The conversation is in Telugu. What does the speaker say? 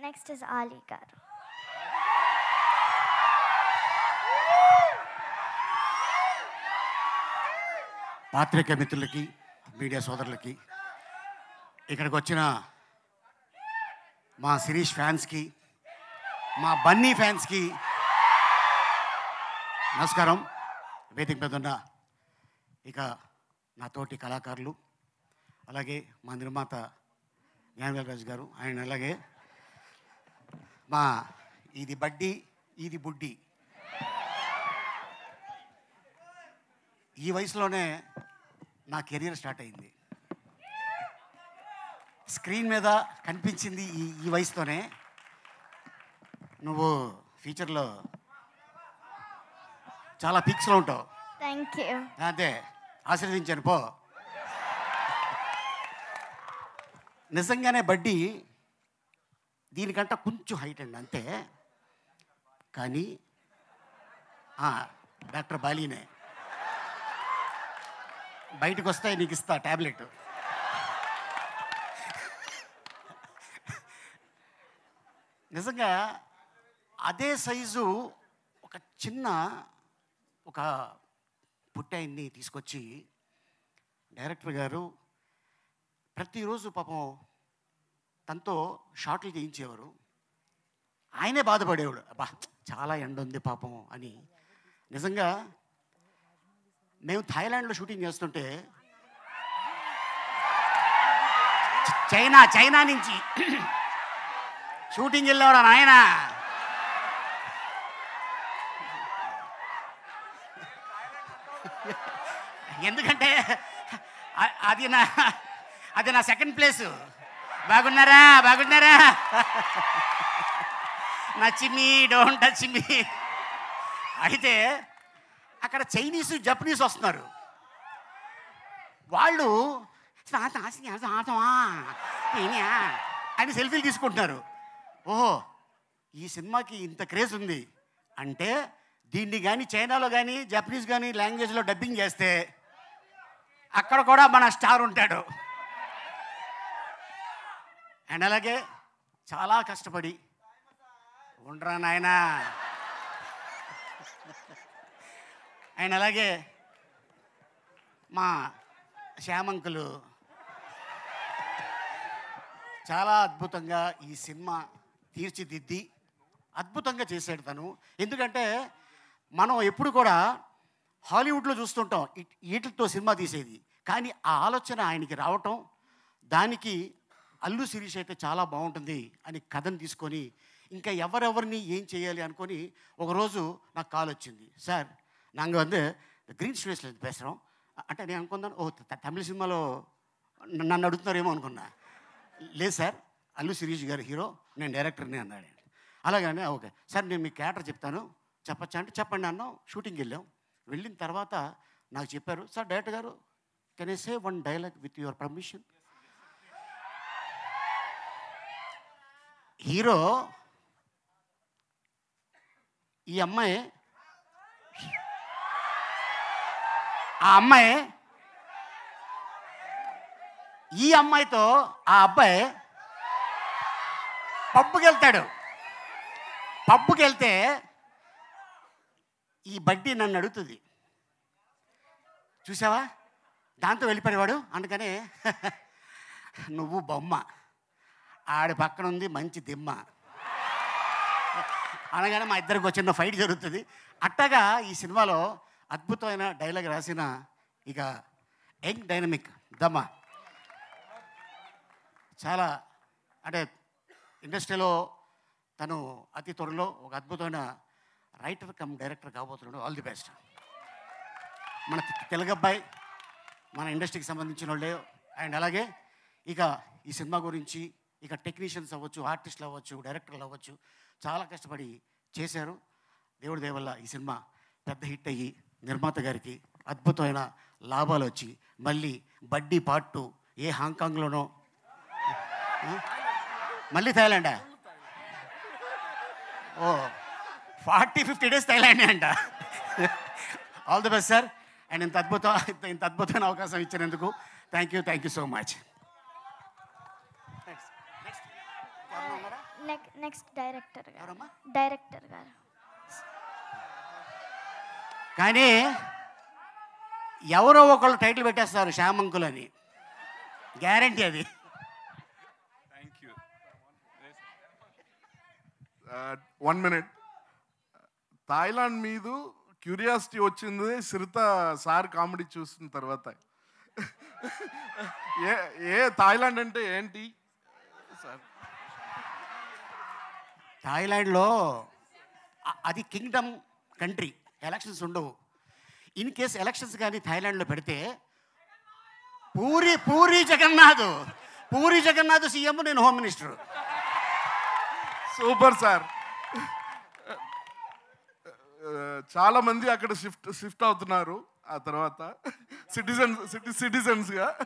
నెక్స్ట్ ఇస్ ఆలీ గారు. పాత్రికేయ మిత్రులకి, మీడియా సోదరులకి, ఇక్కడికి వచ్చిన మా శిరీష్ ఫ్యాన్స్కి, మా బన్నీ ఫ్యాన్స్కి నమస్కారం. వేదిక మీద ఉన్న ఇక నా తోటి కళాకారులు, అలాగే మా నిర్మాత జ్ఞానవేల్ రాజు గారు, ఆయన అలాగే మా ఇది బడ్డీ ఇది బుడ్డి, ఈ వయసులోనే నా కెరీర్ స్టార్ట్ అయింది. స్క్రీన్ మీద కనిపించింది ఈ వయసుతోనే. నువ్వు ఫ్యూచర్లో చాలా పీక్స్లో ఉంటావు. Thank you. అదే ఆశీర్వదించాను పో. నిజంగానే బడ్డీ దీనికంటే కొంచెం హైట్ అండి అంతే, కానీ డాక్టర్ బాలీనే. బయటకు వస్తే నీకు ఇస్తా ట్యాబ్లెట్. నిజంగా అదే సైజు ఒక చిన్న ఒక పుట్టాయిని తీసుకొచ్చి డైరెక్టర్ గారు ప్రతిరోజు పాపం తనతో షాట్లు చేయించేవారు. ఆయనే బాధపడేవాడు, అబ్బా చాలా ఎండ ఉంది పాపం అని. నిజంగా మేము థాయిలాండ్లో షూటింగ్ చేస్తుంటే చైనా నుంచి షూటింగ్ వెళ్ళేవాడు ఆయన. ఎందుకంటే అది నా సెకండ్ ప్లేసు. బాగున్నారా నచ్చిమి డోంట్ టచ్ మీ. అయితే అక్కడ చైనీసు జపనీస్ వస్తున్నారు. వాళ్ళు అని సెల్ఫీలు తీసుకుంటున్నారు. ఓహో, ఈ సినిమాకి ఇంత క్రేజ్ ఉంది అంటే దీన్ని కానీ చైనాలో కానీ జపనీస్ కానీ లాంగ్వేజ్లో డబ్బింగ్ చేస్తే అక్కడ కూడా మన స్టార్ ఉంటాడు. అండ్ అలాగే చాలా కష్టపడి ఉండరా నాయనా. అండ్ అలాగే మా శ్యామంకులు చాలా అద్భుతంగా ఈ సినిమా తీర్చిదిద్ది అద్భుతంగా చేశాడు తను. ఎందుకంటే మనం ఎప్పుడు కూడా హాలీవుడ్లో చూస్తుంటాం వీటితో సినిమా తీసేది, కానీ ఆ ఆలోచన ఆయనకి రావటం, దానికి అల్లు శిరీష్ అయితే చాలా బాగుంటుంది అని కథను తీసుకొని ఇంకా ఎవరెవరిని ఏం చేయాలి అనుకొని ఒకరోజు నాకు కాల్ వచ్చింది. సార్ நாங்கள் வந்து గ్రీన్ స్టూడియోస్లో பேசுகிறோம் అంటే నేను అనుకున్నాను, ఓ తమిళ సినిమాలో నన్ను అడుగుతున్నారేమో అనుకున్నా. లేదు సార్, అల్లు శిరీష్ గారు హీరో, నేను డైరెక్టర్ని అన్నాడు. అలాగనే ఓకే సార్, నేను మీ క్యారెక్టర్ చెప్తాను చెప్పచ్చా అంటే చెప్పండి అన్నాం. షూటింగ్కి వెళ్ళిన తర్వాత నాకు చెప్పారు, సార్ డైరెక్టర్ గారు can I say one dialogue with your permission. Hero ఈ అమ్మాయి, ఆ అమ్మాయి ఈ అమ్మాయితో ఆ అబ్బాయి పబ్బుకి వెళ్తాడు. పబ్బుకి వెళ్తే ఈ బడ్డీ నన్ను అడుగుతుంది, చూసావా దాంతో వెళ్ళిపోయేవాడు. అందుకనే నువ్వు బొమ్మ, ఆడి పక్కన ఉంది మంచి దిమ్మ అనగానే మా ఇద్దరికి చిన్న ఫైట్ జరుగుతుంది. అట్టగా ఈ సినిమాలో అద్భుతమైన డైలాగ్ రాసిన ఇక యంగ్ డైనమిక్ దమ్మ, చాలా అంటే ఇండస్ట్రీలో తను అతి త్వరలో ఒక అద్భుతమైన రైటర్ కమ్ డైరెక్టర్ కాబోతున్నాడు. All the best. మన తెలుగు అబ్బాయి, మన ఇండస్ట్రీకి సంబంధించిన వాళ్ళే. అండ్ అలాగే ఇక ఈ సినిమా గురించి ఇక టెక్నీషియన్స్ అవ్వచ్చు, ఆర్టిస్టులు అవ్వచ్చు, డైరెక్టర్లు అవ్వచ్చు, చాలా కష్టపడి చేశారు. దేవుడి దయ వల్ల ఈ సినిమా పెద్ద హిట్ అయ్యి నిర్మాత గారికి అద్భుతమైన లాభాలు వచ్చి మళ్ళీ బడ్డీ పార్ట్ 2 ఏ హాంకాంగ్లోనో, మళ్ళీ థాయిలాండా, ఓ 40-50 డేస్ థాయిలాండే అంట. All the best sir. And ఇంత అద్భుతమైన అవకాశం ఇచ్చినందుకు thank you so much. Next director గారు. ఎవరమ్మా? డైరెక్టర్ గారు. కానీ ఎవరో ఒకళ్ళు టైటిల్ పెట్టేస్తారు శ్యామంకుల్ అని, గ్యారంటీ అది. Thank you. 1 minute. థాయిలాండ్ మీద క్యూరియాసిటీ వచ్చింది సిరిత సార్ కామెడీ చూసిన తర్వాత. ఏ థాయిలాండ్ అంటే ఏంటి సార్? థాయిలాండ్లో అది కింగ్డమ్ కంట్రీ, ఎలక్షన్స్ ఉండవు. ఇన్ కేస్ ఎలక్షన్స్ కానీ థాయిలాండ్లో పెడితే పూరి జగన్నాథ్ సీఎం, నేను హోమ్ మినిస్టర్. Super sir. చాలా మంది అక్కడ షిఫ్ట్ అవుతున్నారు ఆ తర్వాత సిటిజన్స్గా.